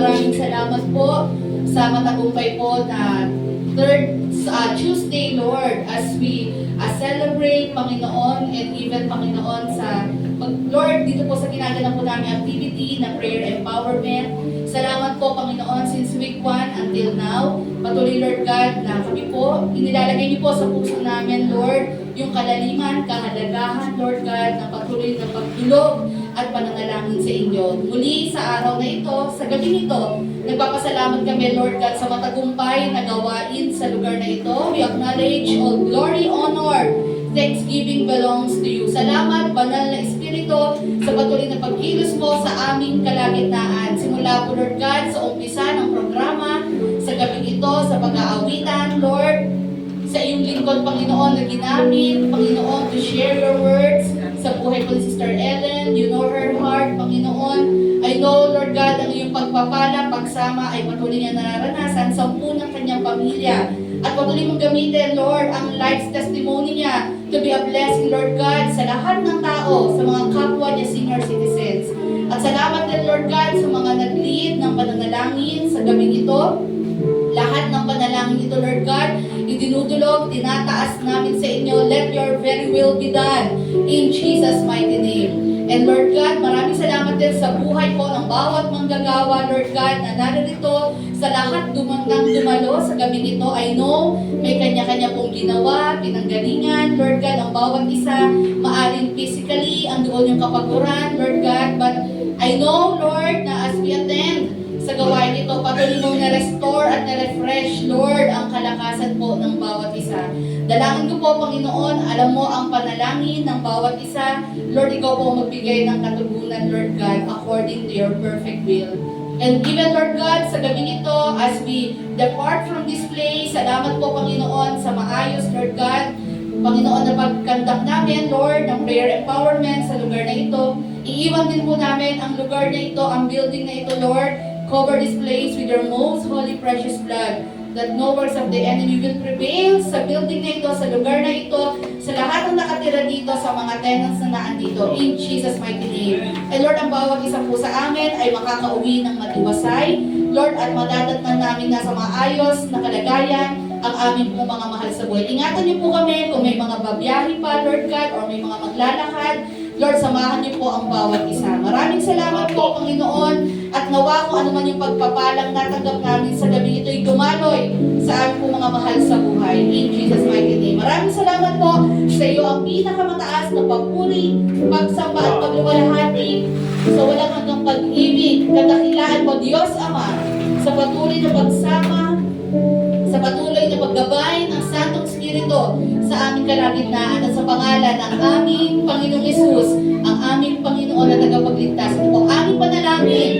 maraming salamat po sa matagumpay po na third Tuesday, Lord, as we celebrate, Panginoon, and even, Panginoon, sa Lord, dito po sa ginagawa po namin activity na prayer empowerment. Salamat po, Panginoon, since week 1 until now. Patuloy, Lord God, na kami po, inilalagay niyo po sa puso namin, Lord, yung kalaliman, kahalagahan, Lord God, na patuloy na pagdulog at pananalangin sa inyo. Muli sa araw na ito, sa gabi nito, nagpapasalamat kami, Lord God, sa matagumpay na gawain sa lugar na ito. We acknowledge all glory, honor, thanksgiving belongs to you. Salamat, Banal na Espiritu, sa patuloy na pagkilos mo sa aming kalagitnaan. Simula po, Lord God, sa umpisa ng programa, sa gabi ito, sa pag-aawitan, Lord, sa iyong lingkod, Panginoon, na ginamit, Panginoon, to share your words sa buhay ko ni Sister Ellen. You know her heart, Panginoon. I know, Lord God, ang iyong pagpapala, pagsama ay patuloy niya nararanasan sa ng kanyang pamilya. At patuloy mong gamitin, Lord, ang life's testimony niya to be a blessing, Lord God, sa lahat ng tao, sa mga kapwa niya senior citizens. At salamat din, Lord God, sa mga nag-lead ng pananalangin sa gabing ito. Lahat ng panalangin ito, Lord God, idinudulog, tinataas namin sa inyo. Let your very will be done in Jesus' mighty name. And Lord God, maraming salamat din sa buhay po ng bawat manggagawa, Lord God, na narito sa lahat dumalo sa gabi nito. I know may kanya-kanya pong ginawa, pinanggalingan, Lord God, ang bawat isa, maaring physically, ang doon yung kapaguran, Lord God, but I know, Lord, na as we attend sa gawain ito, patuloy mong na-restore at na-refresh, Lord, ang kalakasan po ng bawat isa. Dalangin ko po, Panginoon, alam mo ang panalangin ng bawat isa. Lord, ikaw po magbigay ng katugunan, Lord God, according to your perfect will. And even, Lord God, sa gabi ito, as we depart from this place, salamat po, Panginoon, sa maayos, Lord God, Panginoon, na pagkandak namin, Lord, ng prayer empowerment sa lugar na ito. Iiwan din po namin ang lugar na ito, ang building na ito, Lord. Cover this place with your most holy precious blood, that no works of the enemy will prevail sa building na ito, sa lugar na ito, sa lahat ng nakatira dito, sa mga tenants na naandito, in Jesus' mighty name. And Lord, ang bawat isa po sa amin ay makakauwi ng matiwasay, Lord, at madadatnan namin na sa maayos na kalagayan ang aming pong mga mahal sa buhay. Ingatan niyo po kami kung may mga babiyahe pa, Lord God, or may mga maglalakad. Lord, samahan niyo po ang bawat isa. Maraming salamat po, Panginoon, at nawa kung ano man yung pagpapalang natanggap namin sa gabi ito'y dumaloy sa aming po mga mahal sa buhay. In Jesus' mighty name. Maraming salamat po sa iyo ang pinakamataas na pagpuri, pagsamba at pagluwalhati sa walang hanggang pag-ibig, kadakilaan mo, Diyos Ama, sa patuloy na pagsama, sa patuloy na paggabay ng Santong Espiritu sa aming kalagitnaan at sa pangalan ng aming Panginoong Hesus, ang aming Panginoon na tagapagligtas. Ito po aming panalangin